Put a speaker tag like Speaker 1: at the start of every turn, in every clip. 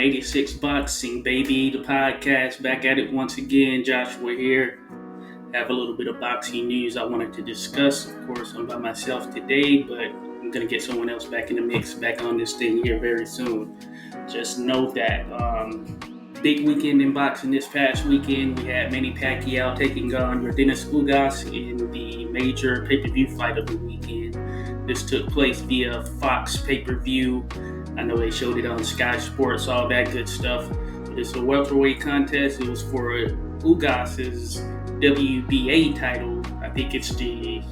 Speaker 1: 86Boxing, baby, the podcast, back at it once again. Joshua here. Have a little bit of boxing news I wanted to discuss. Of course, I'm by myself today, but I'm going to get someone else back in the mix, back on this thing here very soon. Just know that big weekend in boxing this past weekend. We had Manny Pacquiao taking on Yordenis Ugas in the major pay-per-view fight of the weekend. This took place via Fox pay-per-view. I know they showed it on Sky Sports, all that good stuff. But it's a welterweight contest. It was for Ugas' WBA title. I think it's the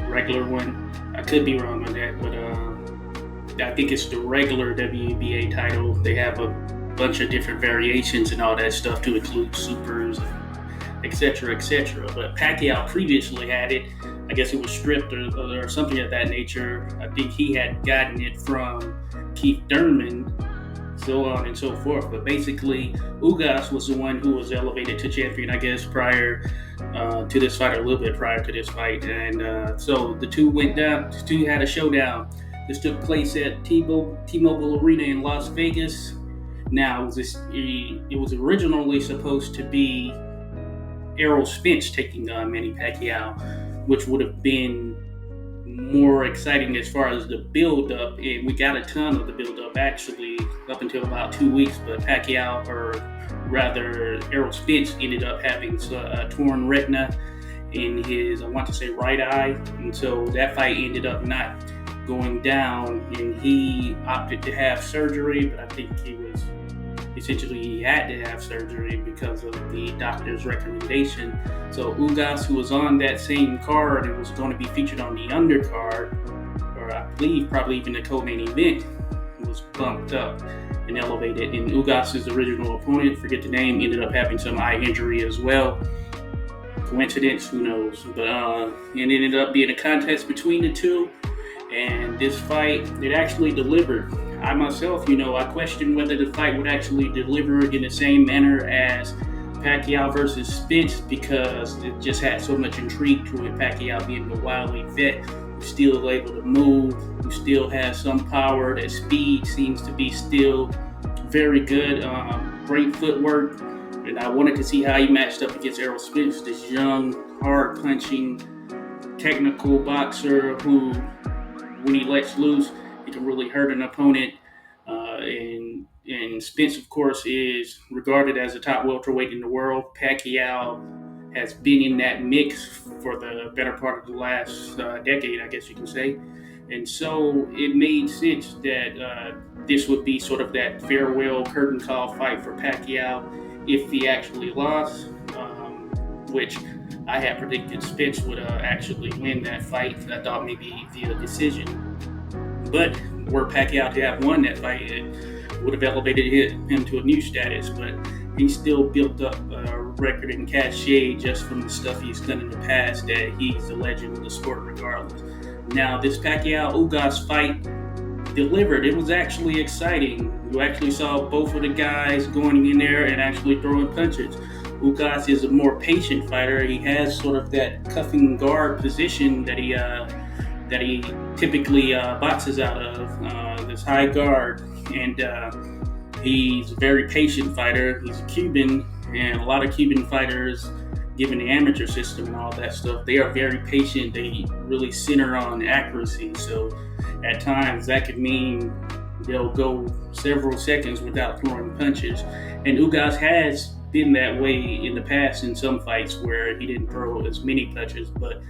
Speaker 1: regular one. I could be wrong on that, but I think it's the regular WBA title. They have a bunch of different variations and all that stuff to include supers, etc., etc. But Pacquiao previously had it. I guess it was stripped or something of that nature. I think he had gotten it from Keith Thurman, so on and so forth. But basically, Ugas was the one who was elevated to champion, I guess, prior to this fight, or a little bit prior to this fight. And so the two went down. The two had a showdown. This took place at T-Mobile Arena in Las Vegas. Now, it was originally supposed to be Errol Spence taking on Manny Pacquiao, which would have been more exciting as far as the build-up. And we got a ton of the build-up, actually, up until about 2 weeks. But Pacquiao, or rather Errol Spence, ended up having a torn retina in his, I want to say, right eye. And so that fight ended up not going down, and he opted to have surgery. But I think he had to have surgery because of the doctor's recommendation. So Ugas, who was on that same card and was going to be featured on the undercard, or I believe probably even the co-main event, was bumped up and elevated. And Ugas' original opponent, forget the name, ended up having some eye injury as well. Coincidence? Who knows? But it ended up being a contest between the two. And this fight, it actually delivered. I myself, I questioned whether the fight would actually deliver in the same manner as Pacquiao versus Spence, because it just had so much intrigue to it. Pacquiao being the wily vet who's still able to move, who still has some power. That speed seems to be still very good. Great footwork. And I wanted to see how he matched up against Errol Spence, this young, hard-punching, technical boxer who, when he lets loose, he can really hurt an opponent. And Spence, of course, is regarded as a top welterweight in the world. Pacquiao has been in that mix for the better part of the last decade, I guess you can say. And so it made sense that this would be sort of that farewell curtain call fight for Pacquiao if he actually lost, which I had predicted Spence would actually win that fight. I thought maybe via decision. But were Pacquiao to have won that fight, it would have elevated him to a new status. But he still built up a record and cachet just from the stuff he's done in the past, that he's a legend of the sport regardless. Now, this Pacquiao-Ugas fight delivered. It was actually exciting. You actually saw both of the guys going in there and actually throwing punches. Ugas is a more patient fighter. He has sort of that cuffing guard position that he typically boxes out of, this high guard. And he's a very patient fighter. He's a Cuban, and a lot of Cuban fighters, given the amateur system and all that stuff, they are very patient. They really center on accuracy. So at times that could mean they'll go several seconds without throwing punches. And Ugas has been that way in the past in some fights where he didn't throw as many punches. But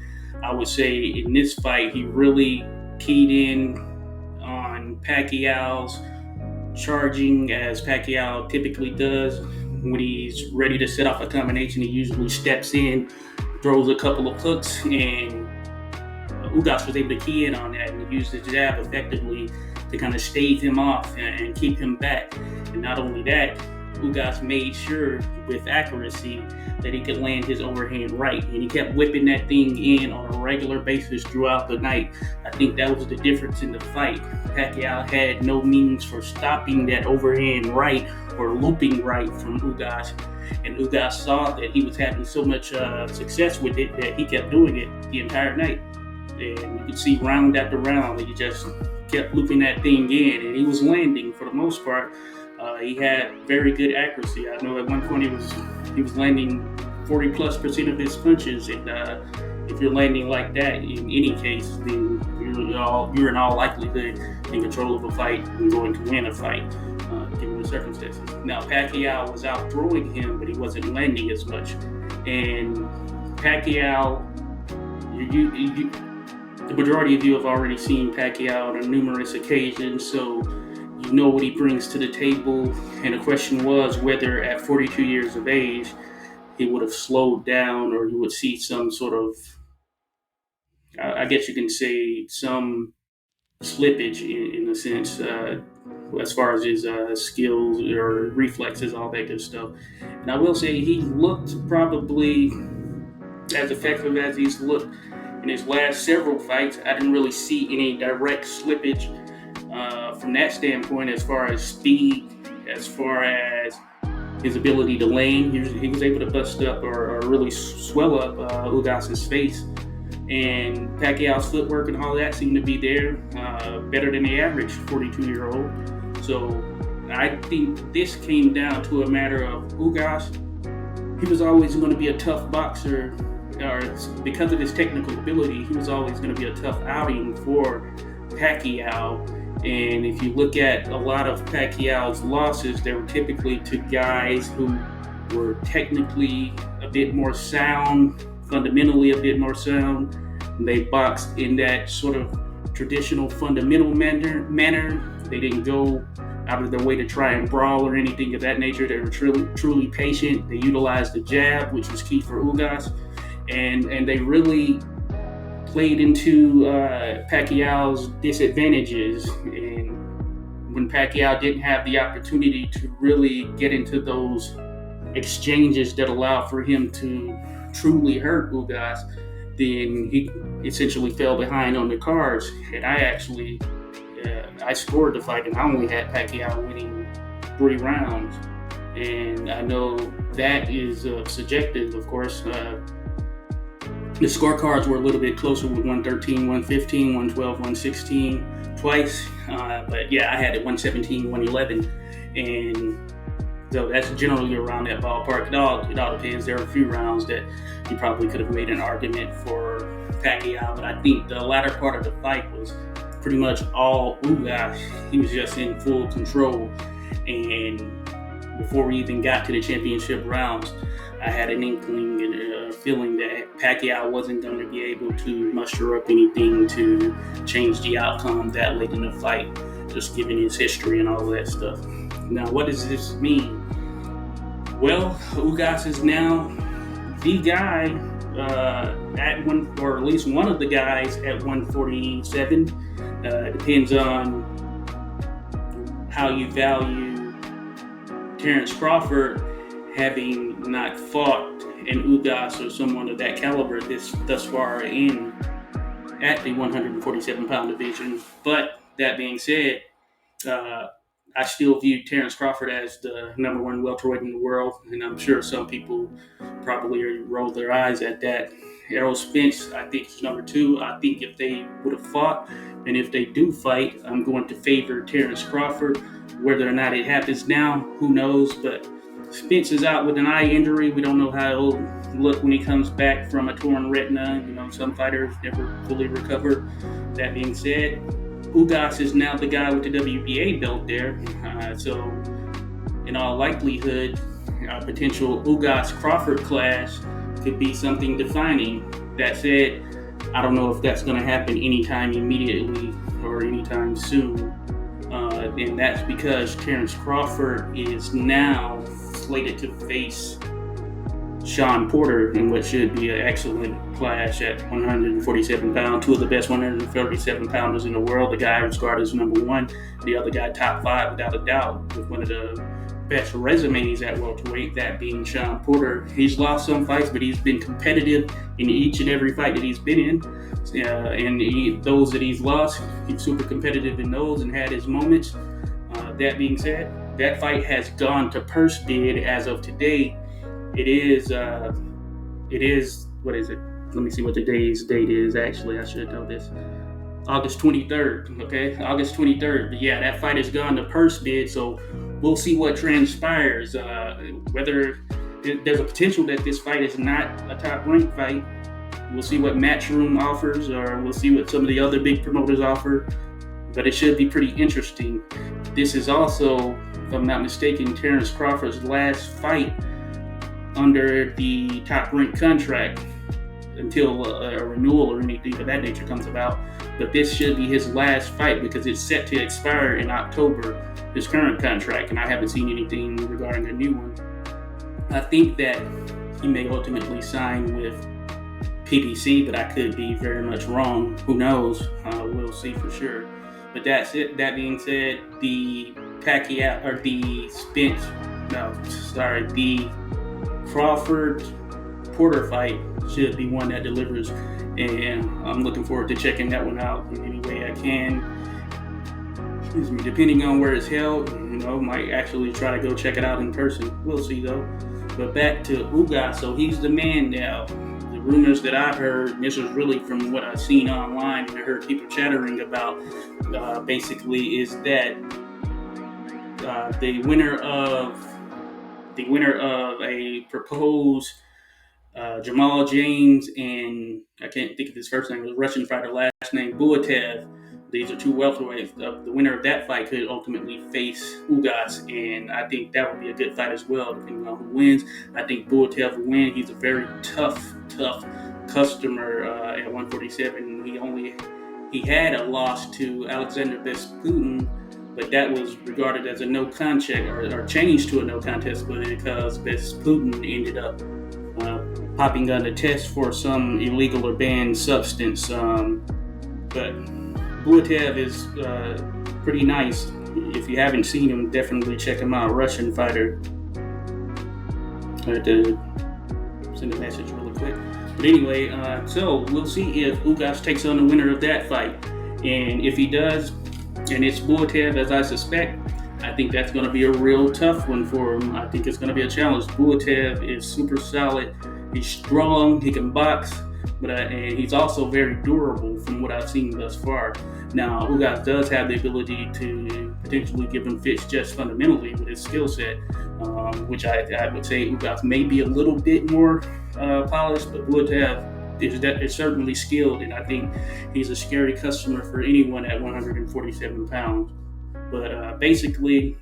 Speaker 1: I would say in this fight, he really keyed in on Pacquiao's charging, as Pacquiao typically does. When he's ready to set off a combination, he usually steps in, throws a couple of hooks, and Ugas was able to key in on that and use the jab effectively to kind of stave him off and keep him back. And not only that, Ugas made sure with accuracy that he could land his overhand right, and he kept whipping that thing in on a regular basis throughout the night. I think that was the difference in the fight. Pacquiao had no means for stopping that overhand right or looping right from Ugas, and Ugas saw that he was having so much success with it that he kept doing it the entire night. And you could see round after round that he just kept looping that thing in, and he was landing for the most part. He had very good accuracy. I know at one point he was landing 40+% of his punches, and if you're landing like that in any case, then you're in all likelihood in control of a fight and going to win a fight, given the circumstances. Now Pacquiao was out throwing him, but he wasn't landing as much. And Pacquiao, the majority of you have already seen Pacquiao on numerous occasions, so you know what he brings to the table. And the question was whether at 42 years of age he would have slowed down, or you would see some sort of, I guess you can say, some slippage in a sense, as far as his skills or reflexes, all that good stuff. And I will say he looked probably as effective as he's looked in his last several fights. I didn't really see any direct slippage from that standpoint, as far as speed, as far as his ability to land. He was able to bust up or really swell up Ugas's face. And Pacquiao's footwork and all that seemed to be there, better than the average 42-year-old. So I think this came down to a matter of Ugas. He was always going to be a tough boxer, or because of his technical ability, he was always going to be a tough outing for Pacquiao. And if you look at a lot of Pacquiao's losses, they were typically to guys who were technically a bit more sound, fundamentally a bit more sound. They boxed in that sort of traditional fundamental manner. They didn't go out of their way to try and brawl or anything of that nature. They were truly patient. They utilized the jab, which was key for Ugas. And they really played into Pacquiao's disadvantages. And when Pacquiao didn't have the opportunity to really get into those exchanges that allowed for him to truly hurt Ugas, then he essentially fell behind on the cards. And I actually, I scored the fight, and I only had Pacquiao winning 3 rounds. And I know that is subjective, of course. The scorecards were a little bit closer with 113, 115, 112, 116 twice. But yeah, I had it 117, 111. And so that's generally around that ballpark. It all depends. There are a few rounds that you probably could have made an argument for Pacquiao, but I think the latter part of the fight was pretty much all Ugas. He was just in full control. And before we even got to the championship rounds, I had an inkling and a feeling that Pacquiao wasn't going to be able to muster up anything to change the outcome that late in the fight, just given his history and all that stuff. Now, what does this mean? Well, Ugas is now the guy at one, or at least one of the guys at 147. Depends on how you value Terrence Crawford having not fought an Ugas or someone of that caliber thus far in at the 147-pound division. But that being said, I still view Terrence Crawford as the number 1 welterweight in the world, and I'm sure some people probably roll their eyes at that. Errol Spence, I think, is number 2. I think if they would have fought, and if they do fight, I'm going to favor Terrence Crawford. Whether or not it happens now, who knows? But Spence is out with an eye injury. We don't know how it'll look when he comes back from a torn retina. You know, some fighters never fully recover. That being said, Ugas is now the guy with the WBA belt there. So in all likelihood, a potential Ugas-Crawford clash could be something defining. That said, I don't know if that's going to happen anytime immediately or anytime soon. And that's because Terrence Crawford is now slated to face Sean Porter in what should be an excellent clash at 147 pounds. 2 of the best 147 pounders in the world. The guy who's regarded as number 1, the other guy top 5 without a doubt, with one of the best resumes at welterweight, that being Sean Porter. He's lost some fights, but he's been competitive in each and every fight that he's been in. And those that he's lost, he's super competitive in those and had his moments. That being said, that fight has gone to purse bid as of today. It is, what is it? Let me see what today's date is. Actually, I should know this. August 23rd, okay? August 23rd. But yeah, that fight has gone to purse bid. So we'll see what transpires. Whether there's a potential that this fight is not a top ranked fight. We'll see what Matchroom offers, or we'll see what some of the other big promoters offer. But it should be pretty interesting. This is also, if I'm not mistaken, Terrence Crawford's last fight under the top-ranked contract until a renewal or anything of that nature comes about. But this should be his last fight because it's set to expire in October, his current contract, and I haven't seen anything regarding a new one. I think that he may ultimately sign with PBC, but I could be very much wrong. Who knows? We'll see for sure. But that's it. That being said, the Pacquiao or the Crawford Porter fight should be one that delivers, and I'm looking forward to checking that one out in any way I can. Excuse me. Depending on where it's held, might actually try to go check it out in person. We'll see though. But back to Ugas, so he's the man now. The rumors that I've heard, and this was really from what I've seen online and I heard people chattering about, basically is that the winner of a proposed Jamal James and I can't think of his first name, the Russian fighter, last name Buatev. These are two welterweights. The winner of that fight could ultimately face Ugas, and I think that would be a good fight as well, depending on who wins. I think Buatev will win. He's a very tough customer at 147. He had a loss to Alexander Vesputin, but that was regarded as a no contest or changed to a no contest, but because Vesputin ended up popping on a test for some illegal or banned substance. But Buatev is pretty nice. If you haven't seen him, definitely check him out. Russian fighter. I had to send a message really quick. But anyway, so we'll see if Ugas takes on the winner of that fight. And if he does, and it's Buatev as I suspect, I think that's going to be a real tough one for him. I think it's going to be a challenge. Buatev is super solid. He's strong. He can box. And he's also very durable from what I've seen thus far. Now, Ugas does have the ability to potentially give him fits just fundamentally with his skill set, which I would say Ugas may be a little bit more polished, but Buatev is certainly skilled, and I think he's a scary customer for anyone at 147 pounds. But basically,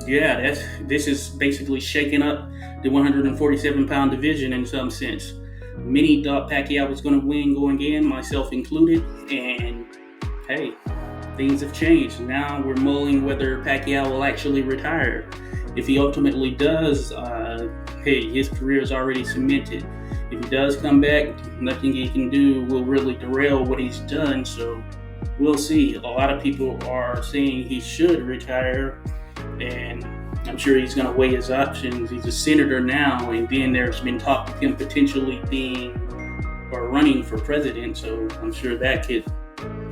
Speaker 1: this is basically shaking up the 147-pound division in some sense. Many thought Pacquiao was going to win going in, myself included, and hey, things have changed. Now we're mulling whether Pacquiao will actually retire. If he ultimately does, his career is already cemented. If he does come back, nothing he can do will really derail what he's done, so we'll see. A lot of people are saying he should retire, and I'm sure he's going to weigh his options. He's a senator now, and then there's been talk of him potentially running for president, so I'm sure that could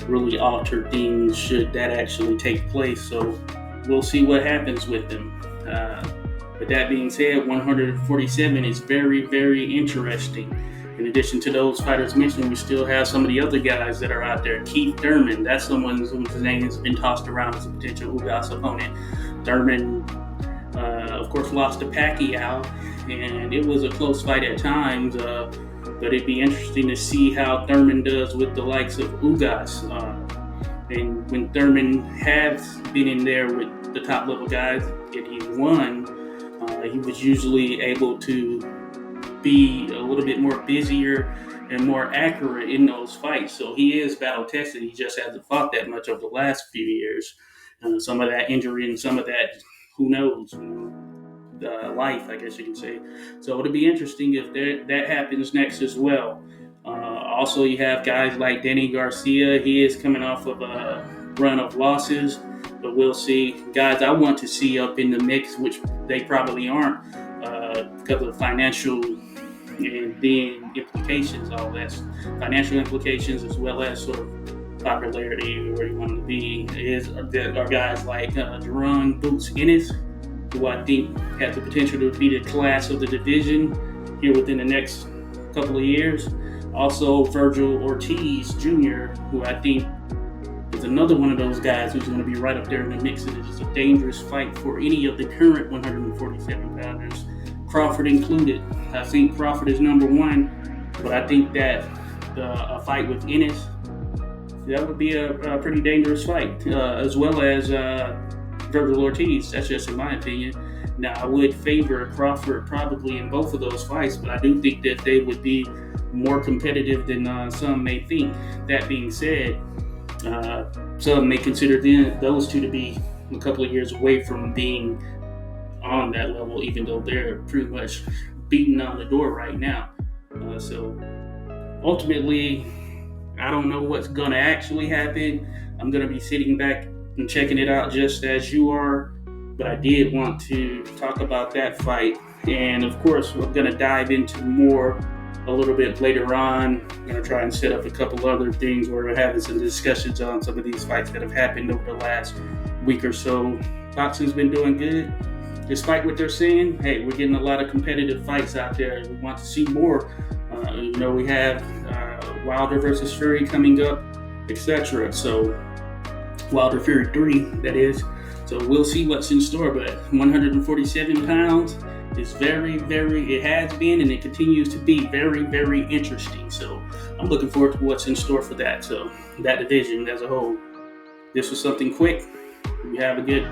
Speaker 1: really alter things should that actually take place. So we'll see what happens with him. But that being said, 147 is very, very interesting. In addition to those fighters mentioned, we still have some of the other guys that are out there. Keith Thurman, that's someone whose name has been tossed around as a potential Ugas opponent. Thurman, of course, lost to Pacquiao, and it was a close fight at times, but it'd be interesting to see how Thurman does with the likes of Ugas. And when Thurman has been in there with the top level guys and he won, he was usually able to be a little bit more busier and more accurate in those fights. So he is battle tested. He just hasn't fought that much over the last few years. Some of that injury and some of that, who knows, life, I guess you can say. So it'll be interesting if that happens next as well. Also, you have guys like Danny Garcia. He is coming off of a run of losses, but we'll see. Guys I want to see up in the mix, which they probably aren't because of financial and then implications, all that financial implications as well as sort of popularity, where you want to be, are guys like Jerron Boots Ennis, who I think has the potential to be the class of the division here within the next couple of years. Also, Virgil Ortiz Jr., who I think is another one of those guys who's going to be right up there in the mix. It is a dangerous fight for any of the current 147 pounders, Crawford included. I think Crawford is number one, but I think that a fight with Ennis, that would be a pretty dangerous fight, as well as Virgil Ortiz. That's just in my opinion. Now, I would favor Crawford probably in both of those fights, but I do think that they would be more competitive than some may think. That being said, some may consider those two to be a couple of years away from being on that level, even though they're pretty much beating on the door right now. So ultimately, I don't know what's going to actually happen. I'm going to be sitting back and checking it out just as you are. But I did want to talk about that fight. And of course, we're going to dive into more a little bit later on. I'm going to try and set up a couple other things where we're having some discussions on some of these fights that have happened over the last week or so. Boxing's been doing good. Despite what they're saying, hey, we're getting a lot of competitive fights out there. We want to see more. We have Wilder versus Fury coming up, etc. So Wilder Fury 3, that is. So we'll see what's in store, but 147 pounds is it has been and it continues to be very, very interesting. So I'm looking forward to what's in store for that. So that division as a whole. This was something quick. You have a good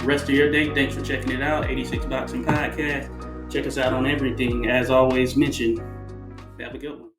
Speaker 1: rest of your day. Thanks for checking it out. 86 Boxing Podcast. Check us out on everything. As always mentioned, have a good one.